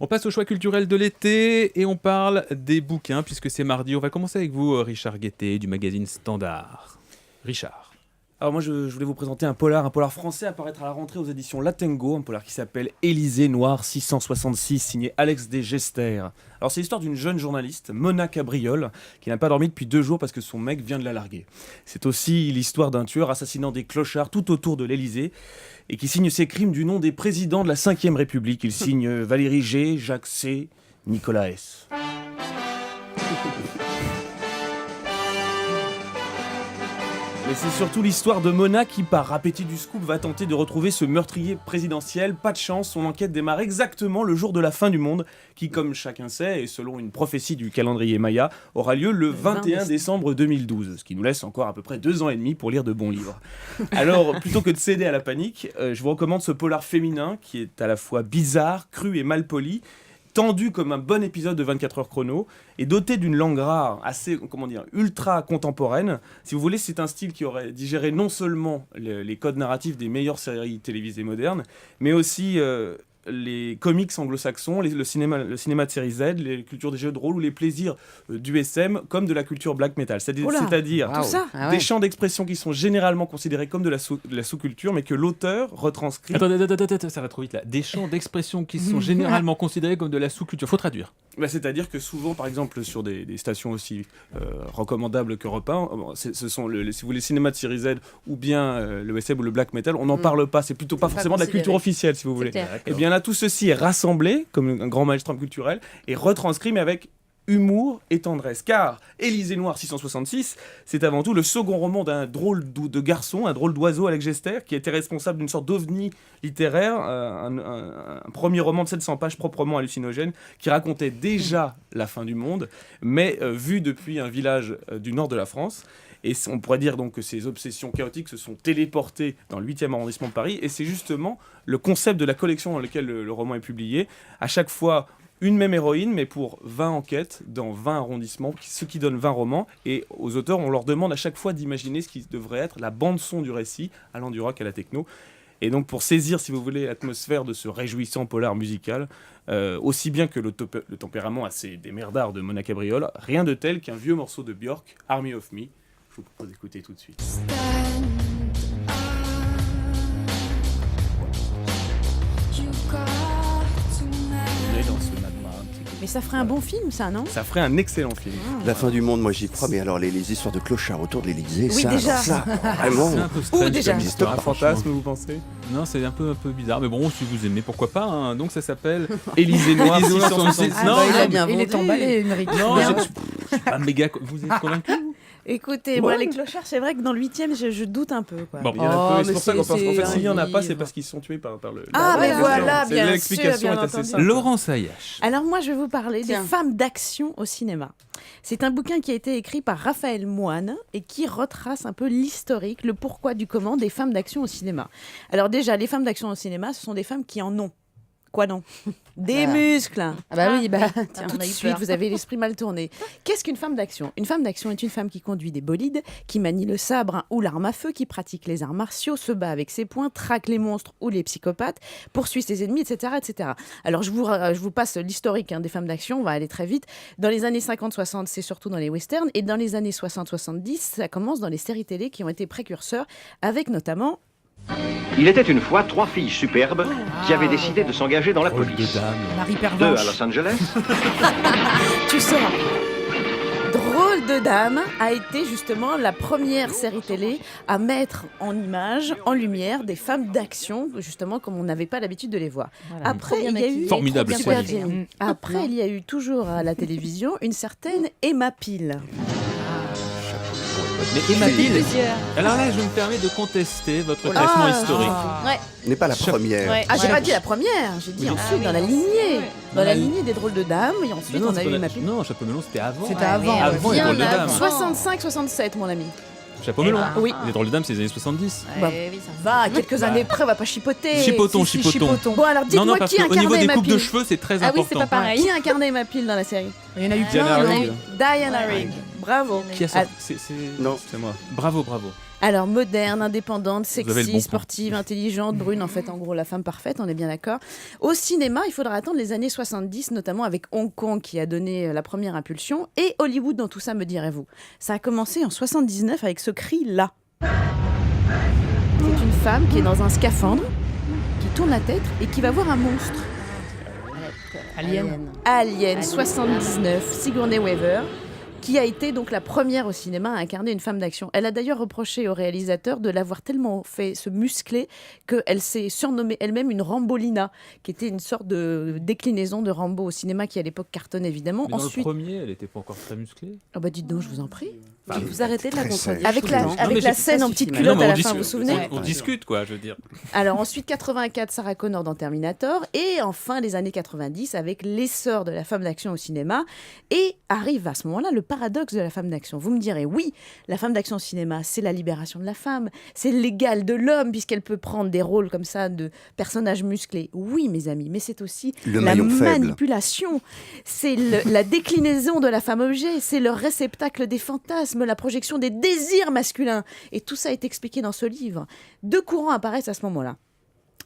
On passe au choix culturel de l'été et on parle des bouquins puisque c'est mardi. On va commencer avec vous, Richard Guettet du magazine Standard. Richard. Alors moi je voulais vous présenter un polar français à paraître à la rentrée aux éditions Latengo, un polar qui s'appelle Élysée Noir 666, signé Alex D. Gester. Alors c'est l'histoire d'une jeune journaliste, Mona Cabriole, qui n'a pas dormi depuis 2 jours parce que son mec vient de la larguer. C'est aussi l'histoire d'un tueur assassinant des clochards tout autour de l'Élysée et qui signe ses crimes du nom des présidents de la 5e République. Il signe Valéry G, Jacques C, Nicolas S. Mais c'est surtout l'histoire de Mona qui, par appétit du scoop, va tenter de retrouver ce meurtrier présidentiel. Pas de chance, son enquête démarre exactement le jour de la fin du monde, qui, comme chacun sait, et selon une prophétie du calendrier Maya, aura lieu le 21 décembre 2012, ce qui nous laisse encore à peu près 2 ans et demi pour lire de bons livres. Alors, plutôt que de céder à la panique, je vous recommande ce polar féminin, qui est à la fois bizarre, cru et mal poli, tendu comme un bon épisode de 24 heures chrono et doté d'une langue rare, assez, ultra contemporaine. Si vous voulez, c'est un style qui aurait digéré non seulement les codes narratifs des meilleures séries télévisées modernes, mais aussi les comics anglo-saxons, le cinéma de série Z, les cultures des jeux de rôle ou les plaisirs du SM comme de la culture black metal. C'est-à-dire des champs d'expression qui sont généralement considérés comme de la sous-culture, mais que l'auteur retranscrit... Attends, ça va trop vite là. Des champs d'expression qui sont généralement considérés comme de la sous-culture. Faut traduire. C'est-à-dire que souvent, par exemple, sur des stations aussi recommandables qu'Europe 1, ce sont si vous voulez, le cinéma de série Z ou bien le SM ou le black metal, on n'en parle pas. C'est plutôt pas forcément de la culture officielle, si vous voulez. Et bien là, tout ceci est rassemblé comme un grand maelstrom culturel et retranscrit, mais avec humour et tendresse. Car Élysée Noir 666, c'est avant tout le second roman d'un drôle de garçon, un drôle d'oiseau, Alex Gester, qui était responsable d'une sorte d'ovni littéraire, un premier roman de 700 pages proprement hallucinogène, qui racontait déjà la fin du monde, mais vu depuis un village du nord de la France. Et on pourrait dire donc que ces obsessions chaotiques se sont téléportées dans le 8e arrondissement de Paris. Et c'est justement le concept de la collection dans laquelle le roman est publié. À chaque fois, une même héroïne, mais pour 20 enquêtes dans 20 arrondissements, ce qui donne 20 romans. Et aux auteurs, on leur demande à chaque fois d'imaginer ce qui devrait être la bande-son du récit, allant du rock à la techno. Et donc pour saisir, si vous voulez, l'atmosphère de ce réjouissant polar musical, aussi bien que le tempérament assez démerdard de Mona Cabriole, rien de tel qu'un vieux morceau de Björk, Army of Me. Je vous propose d'écouter tout de suite. Mais ça ferait un bon film, ça, non ? Ça ferait un excellent film. La fin du monde, moi j'y crois, mais alors les histoires de clochards autour de l'Élysée, oui, déjà. Vraiment. C'est un peu strange, déjà. comme histoire, Un fantasme, vous pensez ? Non, c'est un peu bizarre, mais bon, si vous aimez, pourquoi pas. Hein. Donc ça s'appelle Élysée Noir 666. Il est emballé, Émeric. Non, je suis pas méga. Vous êtes convaincu ? Écoutez, moi, les clochards, c'est vrai que dans le 8e, je doute un peu. Quoi. Bon, Il y en a peu, et c'est pour ça qu'en fait, s'il n'y en a pas, c'est parce qu'ils sont tués par le... Ah, mais voilà, bien sûr. L'explication est assez simple. Laurent Sayache. Alors moi, je vais vous parler des femmes d'action au cinéma. C'est un bouquin qui a été écrit par Raphaël Moine et qui retrace un peu l'historique, le pourquoi du comment des femmes d'action au cinéma. Alors déjà, les femmes d'action au cinéma, ce sont des femmes qui en ont. Quoi non ? Des muscles. Ah bah oui, tiens, tout de suite, vous avez l'esprit mal tourné. Qu'est-ce qu'une femme d'action ? Une femme d'action est une femme qui conduit des bolides, qui manie le sabre ou l'arme à feu, qui pratique les arts martiaux, se bat avec ses poings, traque les monstres ou les psychopathes, poursuit ses ennemis, etc. etc. Alors, je vous passe l'historique des femmes d'action, on va aller très vite. Dans les années 50-60, c'est surtout dans les westerns, et dans les années 60-70, ça commence dans les séries télé qui ont été précurseurs, avec notamment... Il était une fois 3 filles superbes qui avaient décidé de s'engager dans la police. Marie 2 Pervenche. à Los Angeles. Tu sauras. Drôle de dame a été justement la première série télé à mettre en image, en lumière, des femmes d'action, justement comme on n'avait pas l'habitude de les voir. Voilà. Après, il y a eu formidable super série. bien. Après, il y a eu toujours à la télévision une certaine Emma Peel. Mais Emma Peel, alors là, je me permets de contester votre classement historique. Ouais. N'est pas la première. Ouais. Ah, j'ai pas dit la première, j'ai dit ensuite dans la lignée. Dans la lignée des drôles de dames, et ensuite on a eu Emma Peel. Non, Chapeau Melon, c'était avant. C'était avant. Avant les drôles de dames. 65-67, mon ami. Chapeau Melon. Oui. Les drôles de dames, c'est les années 70. Bah, oui, ça va, à quelques années près, on va pas chipoter. Chipotons. Bon, alors dites-moi parce qui qu'au niveau incarnait des Emma coupes de Peel. cheveux, c'est très Ah oui, important. c'est pas pareil. Qui incarnait Emma Peel dans la série ? Il y en a eu Diana plein. Rigg. Diana Rigg. Bravo. Qui a sorti C'est Non. moi. Bravo. Alors, moderne, indépendante, avez le sexy, bon sportive, intelligente, brune, en fait, en gros, la femme parfaite, on est bien d'accord. Au cinéma, il faudra attendre les années 70, notamment avec Hong Kong qui a donné la première impulsion, et Hollywood dans tout ça, me direz-vous. Ça a commencé en 79 avec ce cri-là. C'est une femme qui est dans un scaphandre, qui tourne la tête et qui va voir un monstre. Alien 79, Sigourney Weaver, qui a été donc la première au cinéma à incarner une femme d'action. Elle a d'ailleurs reproché au réalisateur de l'avoir tellement fait se muscler qu'elle s'est surnommée elle-même une Rambolina, qui était une sorte de déclinaison de Rambo au cinéma qui à l'époque cartonne évidemment. Mais dans Ensuite, le premier, elle n'était pas encore très musclée. ah bah dites donc, je vous en prie. Vous arrêtez de la très contredire. Avec la, tout le temps. avec mais la c'est- scène ça en suffit petite maintenant. culotte à la fin, vous vous souvenez on discute, quoi, je veux dire. Alors ensuite 84, Sarah Connor dans Terminator, et enfin les années 90 avec l'essor de la femme d'action au cinéma, et arrive à ce moment-là le paradoxe de la femme d'action. Vous me direz, oui, la femme d'action au cinéma, c'est la libération de la femme, c'est l'égal de l'homme puisqu'elle peut prendre des rôles comme ça de personnages musclés. Oui mes amis, mais c'est aussi Le la maillon faible. manipulation, c'est la déclinaison de la femme objet, c'est le réceptacle des fantasmes, la projection des désirs masculins. Et tout ça est expliqué dans ce livre. Deux courants apparaissent à ce moment-là.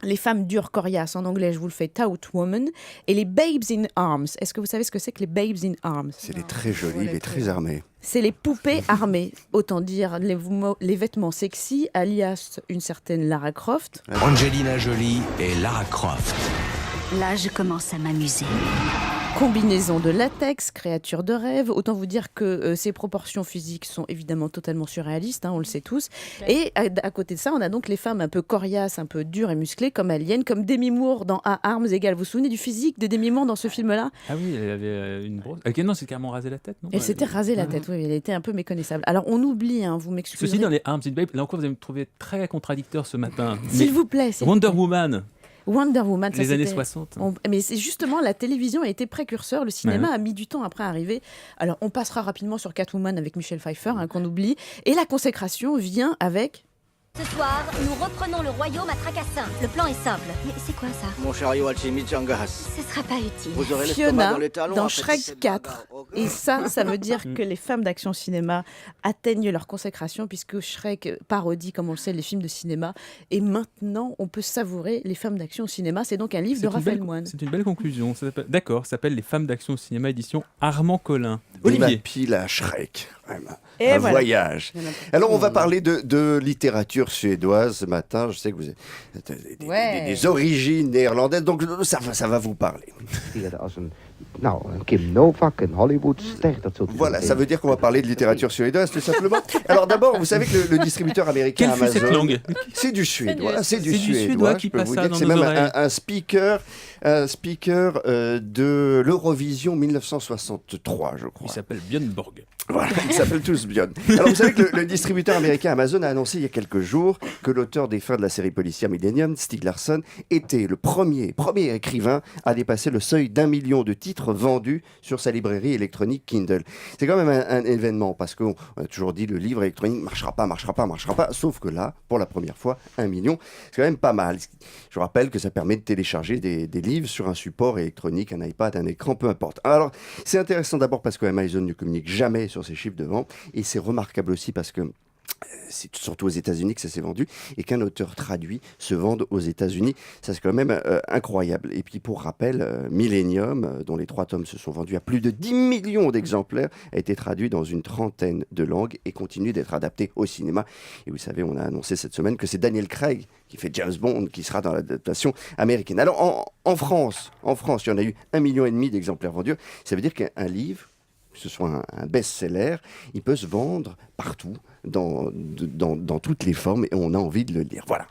Les femmes dures coriaces, en anglais je vous le fais, tout woman, et les babes in arms. Est-ce que vous savez ce que c'est que les babes in arms? C'est les très jolis, les très armés. C'est les poupées armées, autant dire les vêtements sexy, alias une certaine Lara Croft. Angelina Jolie et Lara Croft. Là, je commence à m'amuser. Combinaison de latex, créature de rêve. Autant vous dire que ces proportions physiques sont évidemment totalement surréalistes, hein, on le sait tous. Et à côté de ça, on a donc les femmes un peu coriaces, un peu dures et musclées, comme Alien, comme Demi Moore dans A Arms Égale. Vous vous souvenez du physique de Demi Moore dans ce film-là? Ah oui, elle avait une brosse. Ok, non, c'est carrément rasé la tête, non? Elle s'était rasé la tête, oui, elle était un peu méconnaissable. Alors on oublie, hein, vous m'excuserez. Ceci dans les Arms in Babe, là encore, vous allez me trouver très contradicteur ce matin. S'il vous plaît. Wonder Woman, Wonder Woman, ça les années c'était- 60. Mais c'est justement, la télévision a été précurseur, le cinéma a mis du temps après arriver. Alors on passera rapidement sur Catwoman avec Michelle Pfeiffer, hein, qu'on oublie. Et la consécration vient avec... Ce soir, nous reprenons le royaume à Tracassin. Le plan est simple. Mais c'est quoi ça? Mon chariot a le chimichangas. Ce sera pas utile. Vous aurez l'estomac Fiona dans les talons. dans après Shrek cette 4. bagarre. Ok. Et ça veut dire que les femmes d'action cinéma atteignent leur consécration puisque Shrek parodie, comme on le sait, les films de cinéma. Et maintenant, on peut savourer les femmes d'action au cinéma. C'est donc un livre de Raphaël Moine. C'est une belle conclusion. D'accord, ça s'appelle Les femmes d'action au cinéma, édition Armand Collin. Et ma Olivier. pile à Shrek. Vraiment. Et Un voilà. voyage. Alors, on va parler de littérature suédoise ce matin. Je sais que vous avez des origines néerlandaises, donc ça va vous parler. Voilà, ça veut dire qu'on va parler de littérature suédoise, tout simplement. Alors d'abord, vous savez que le distributeur américain Quelle fut cette Amazon, langue? c'est du suédois. C'est du C'est du suédois suédois je qui peux passe vous ça dire que dans c'est nos même oreilles. un speaker de l'Eurovision 1963, je crois. Il s'appelle Björn Borg. Voilà, ils s'appellent tous Björn. Alors vous savez que le distributeur américain Amazon a annoncé il y a quelques jours que l'auteur des fins de la série policière Millennium, Stieg Larsson, était le premier écrivain à dépasser le seuil d'1 million de titres vendus sur sa librairie électronique Kindle. C'est quand même un événement parce qu'on a toujours dit le livre électronique marchera pas, sauf que là, pour la première fois, 1 million, c'est quand même pas mal. Je rappelle que ça permet de télécharger des livres sur un support électronique, un iPad, un écran, peu importe. Alors, c'est intéressant d'abord parce que Amazon ne communique jamais sur ses chiffres de vente, et c'est remarquable aussi parce que c'est surtout aux États-Unis que ça s'est vendu, et qu'un auteur traduit se vende aux États-Unis. Ça, c'est quand même incroyable. Et puis, pour rappel, Millennium, dont les 3 tomes se sont vendus à plus de 10 millions d'exemplaires, a été traduit dans une trentaine de langues et continue d'être adapté au cinéma. Et vous savez, on a annoncé cette semaine que c'est Daniel Craig qui fait James Bond, qui sera dans l'adaptation américaine. Alors, en France, il y en a eu 1,5 million d'exemplaires vendus. Ça veut dire qu'un livre, que ce soit un best-seller, il peut se vendre partout, dans toutes les formes, et on a envie de le lire. Voilà.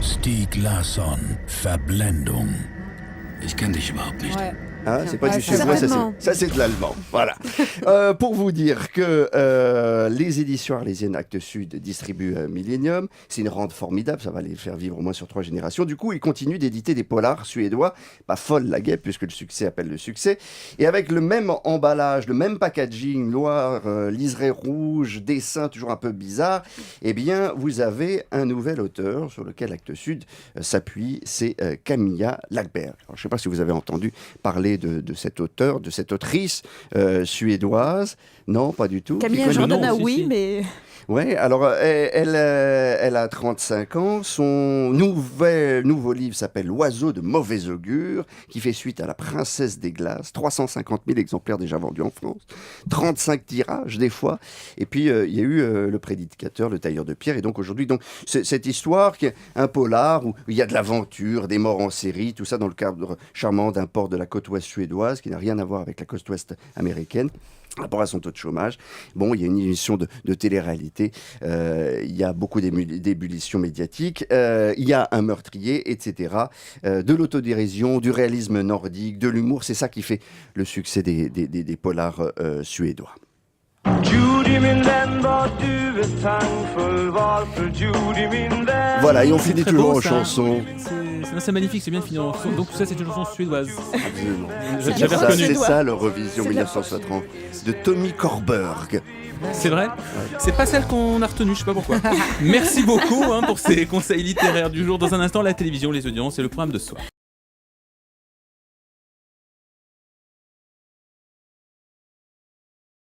Stieg Larsson, Verblendung. Ich kenne dich überhaupt nicht. Hein, c'est pas du c'est suédois, allemand. ça c'est de l'allemand. Voilà. Pour vous dire que les éditions arlésiennes Actes Sud distribuent Millennium, c'est une rente formidable, ça va les faire vivre au moins sur 3 générations. Du coup, ils continuent d'éditer des polars suédois, pas folle la guêpe puisque le succès appelle le succès, et avec le même emballage, le même packaging, noir, liseré rouge, dessin toujours un peu bizarre, eh bien, vous avez un nouvel auteur sur lequel Actes Sud s'appuie, c'est Camilla Lackberg. Alors, je ne sais pas si vous avez entendu parler de cet auteur, de cette autrice suédoise. Non, pas du tout. Camille connaît le nom Jordana, aussi, oui, si. mais... Ouais, alors elle a 35 ans. Son nouveau livre s'appelle L'oiseau de mauvais augure, qui fait suite à La princesse des glaces. 350 000 exemplaires déjà vendus en France. 35 tirages des fois. Et puis il y a eu Le prédicateur, Le tailleur de pierre. Et donc aujourd'hui, cette histoire qui est un polar où il y a de l'aventure, des morts en série, tout ça dans le cadre charmant d'un port de la côte ouest suédoise qui n'a rien à voir avec la côte ouest américaine. Par rapport à son taux de chômage, bon, il y a une émission de télé-réalité, il y a beaucoup d'ébullitions médiatiques, il y a un meurtrier, etc. De l'autodérision, du réalisme nordique, de l'humour, c'est ça qui fait le succès des polars suédois. Voilà, et on finit Très toujours beau, en ça. chanson. C'est magnifique, c'est bien fini en chanson. Donc ça, c'est une chanson suédoise. Absolument. J'avais Ça, reconnu. c'est ça l'Eurovision 1960 de Tommy Korberg. C'est vrai. C'est pas celle qu'on a retenue, je sais pas pourquoi. Merci beaucoup pour ces conseils littéraires du jour. Dans un instant, la télévision, les audiences et le programme de soir.